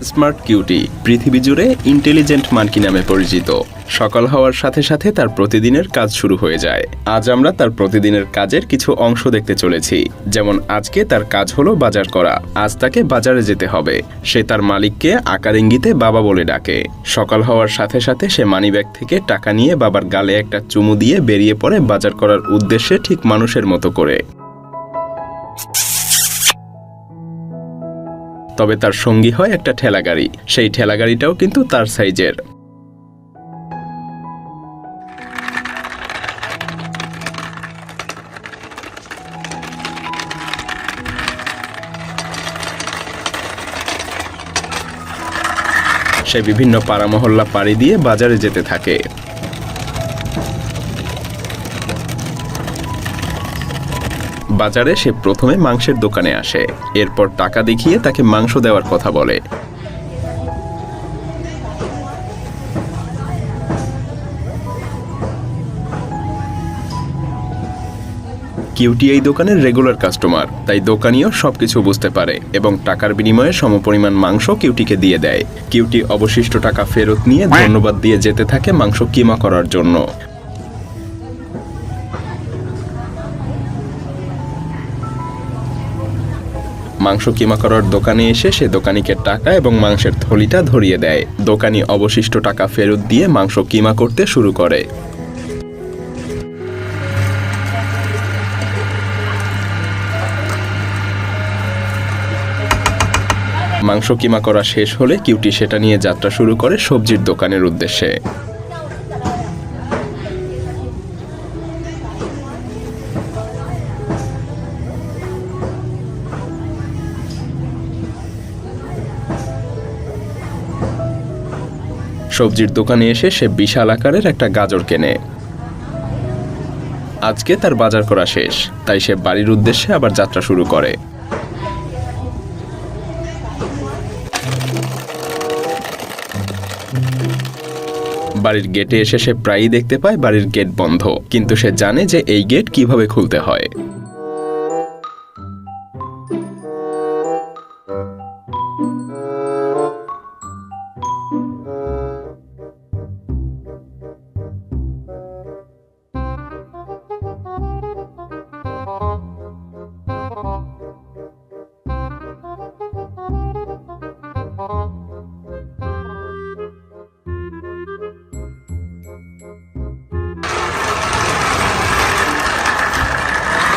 Smart cutie পৃথিবী জুড়ে intelligent monkey নামে পরিচিত। সকাল হওয়ার সাথে সাথে তার প্রতিদিনের কাজ শুরু হয়ে যায়। আজ আমরা তার প্রতিদিনের কাজের কিছু অংশ দেখতে চলেছি। যেমন আজকে তার কাজ হলো বাজার করা। আজ তাকে বাজারে যেতে হবে। সে তার মালিককে আকার ইঙ্গিতে বাবা বলে ডাকে। সকাল হওয়ার সাথে সাথে সে মানিব্যাগ থেকে টাকা নিয়ে বাবার গালে একটা চুমু দিয়ে বেরিয়ে পড়ে বাজার করার উদ্দেশ্যে, ঠিক মানুষের মতো করে। তবে তার সঙ্গী হয় একটা ঠেলাগাড়ি। সেই ঠেলাগাড়িটাও কিন্তু তার সাইজের। সে বিভিন্ন পাড়া মহল্লা পাড়ি দিয়ে বাজারে যেতে থাকে। বাজারে সে প্রথমে মাংসের দোকানে আসে। এরপর টাকা দেখিয়ে তাকে মাংস দেওয়ার কথা বলে। কিউটি এই দোকানের রেগুলার কাস্টমার, তাই দোকানিও সবকিছু বুঝতে পারে এবং টাকার বিনিময়ে সমপরিমাণ মাংস কিউটিকে দিয়ে দেয়। কিউটি অবশিষ্ট টাকা ফেরত নিয়ে ধন্যবাদ দিয়ে যেতে থাকে মাংস কিমা করার জন্য। মাংস কিমা করার দোকানে এসে সে দোকানিকে টাকা এবং মাংসের থলিটা ধরিয়ে দেয়। দোকানি অবশিষ্ট টাকা ফেরত দিয়ে মাংস কিমা করতে শুরু করে। মাংস কিমা করা শেষ হলে কিউটি সেটা নিয়ে যাত্রা শুরু করে সবজির দোকানের উদ্দেশ্যে। সবজির দোকানে এসে সে বিশাল আকারের একটা গাজর কেনে। আজকে তার বাজার করা শেষ, তাই সে বাড়ির উদ্দেশ্যে আবার যাত্রা শুরু করে। বাড়ির গেটে এসে সে প্রায়ই দেখতে পায় বাড়ির গেট বন্ধ, কিন্তু সে জানে যে এই গেট কিভাবে খুলতে হয়।